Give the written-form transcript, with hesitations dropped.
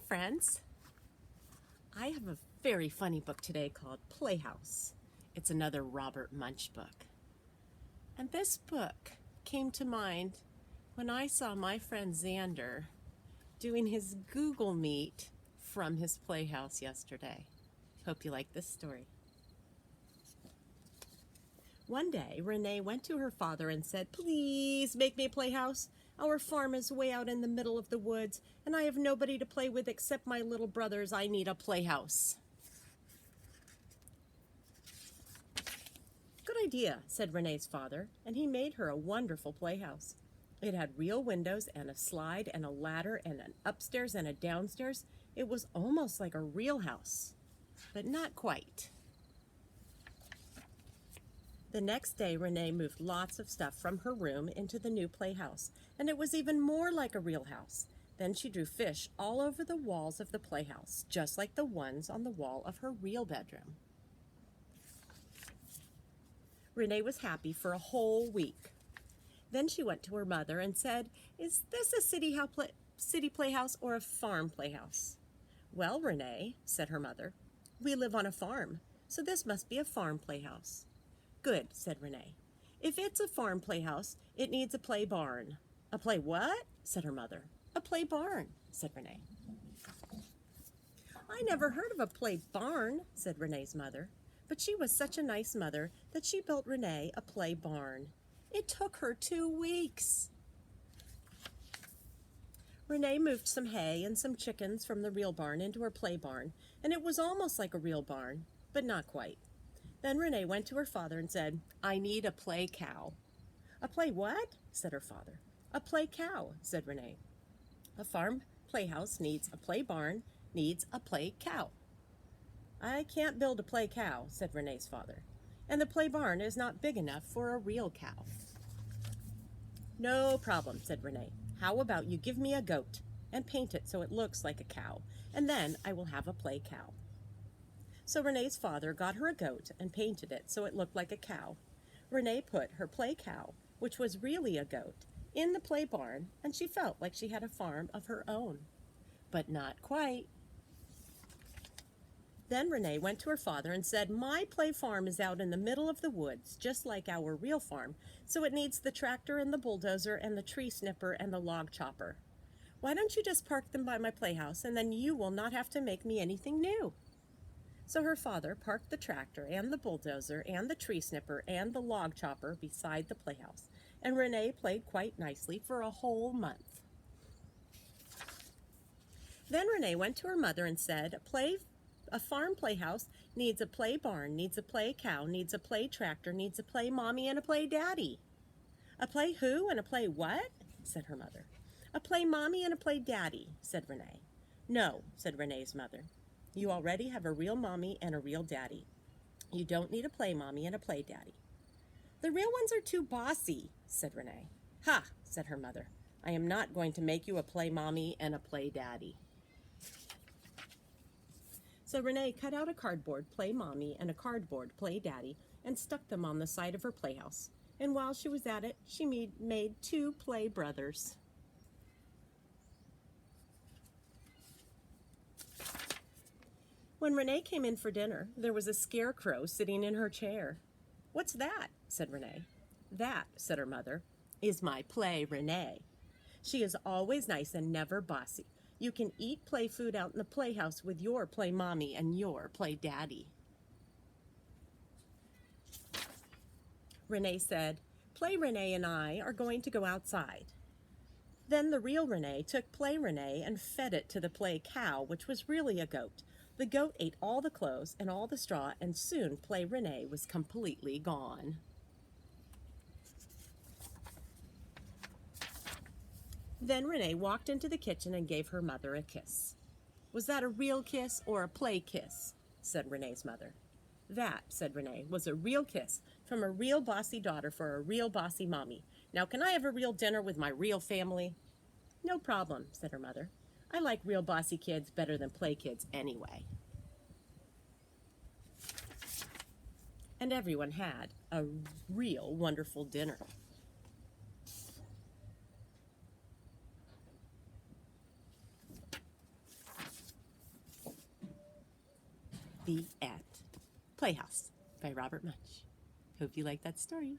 friends. I have a very funny book today called Playhouse. It's another Robert Munsch book. And this book came to mind when I saw my friend Xander doing his Google Meet from his Playhouse yesterday. Hope you like this story. One day, Renee went to her father and said, "Please make me a playhouse. Our farm is way out in the middle of the woods, and I have nobody to play with except my little brothers. I need a playhouse." "Good idea," said Renee's father, and he made her a wonderful playhouse. It had real windows and a slide and a ladder and an upstairs and a downstairs. It was almost like a real house, but not quite. The next day, Renee moved lots of stuff from her room into the new playhouse, and it was even more like a real house. Then she drew fish all over the walls of the playhouse, just like the ones on the wall of her real bedroom. Renee was happy for a whole week. Then she went to her mother and said, "Is this a city playhouse or a farm playhouse?" "Well, Renee," said her mother, "we live on a farm, so this must be a farm playhouse." "Good," said Renee. "If it's a farm playhouse, it needs a play barn." "A play what?" said her mother. "A play barn," said Renee. "I never heard of a play barn," said Renee's mother. But she was such a nice mother that she built Renee a play barn. It took her 2 weeks. Renee moved some hay and some chickens from the real barn into her play barn, and it was almost like a real barn, but not quite. Then Renee went to her father and said, "I need a play cow." "A play what?" said her father. "A play cow," said Renee. "A farm playhouse needs a play barn, needs a play cow." "I can't build a play cow," said Renee's father, "and the play barn is not big enough for a real cow." "No problem," said Renee. "How about you give me a goat and paint it so it looks like a cow, and then I will have a play cow." So Renee's father got her a goat and painted it so it looked like a cow. Renee put her play cow, which was really a goat, in the play barn, and she felt like she had a farm of her own. But not quite. Then Renee went to her father and said, "My play farm is out in the middle of the woods, just like our real farm, so it needs the tractor and the bulldozer and the tree snipper and the log chopper. Why don't you just park them by my playhouse, and then you will not have to make me anything new?" So her father parked the tractor and the bulldozer and the tree snipper and the log chopper beside the playhouse, and Renee played quite nicely for a whole month. Then Renee went to her mother and said, "A farm playhouse needs a play barn, needs a play cow, needs a play tractor, needs a play mommy, and a play daddy." "A play who and a play what?" said her mother. "A play mommy and a play daddy," said Renee. "No," said Renee's mother. "You already have a real mommy and a real daddy. You don't need a play mommy and a play daddy." "The real ones are too bossy," said Renee. "Ha," said her mother. "I am not going to make you a play mommy and a play daddy." So Renee cut out a cardboard play mommy and a cardboard play daddy and stuck them on the side of her playhouse. And while she was at it, she made 2 play brothers. When Renee came in for dinner, there was a scarecrow sitting in her chair. "What's that?" said Renee. "That," said her mother, "is my play Renee. She is always nice and never bossy. You can eat play food out in the playhouse with your play mommy and your play daddy." Renee said, "Play Renee and I are going to go outside." Then the real Renee took play Renee and fed it to the play cow, which was really a goat. The goat ate all the clothes and all the straw, and soon play Renee was completely gone. Then Renee walked into the kitchen and gave her mother a kiss. "Was that a real kiss or a play kiss?" said Renee's mother. "That," said Renee, "was a real kiss from a real bossy daughter for a real bossy mommy. Now can I have a real dinner with my real family?" "No problem," said her mother. "I like real bossy kids better than play kids anyway." And everyone had a real wonderful dinner. The end. Playhouse by Robert Munch. Hope you like that story.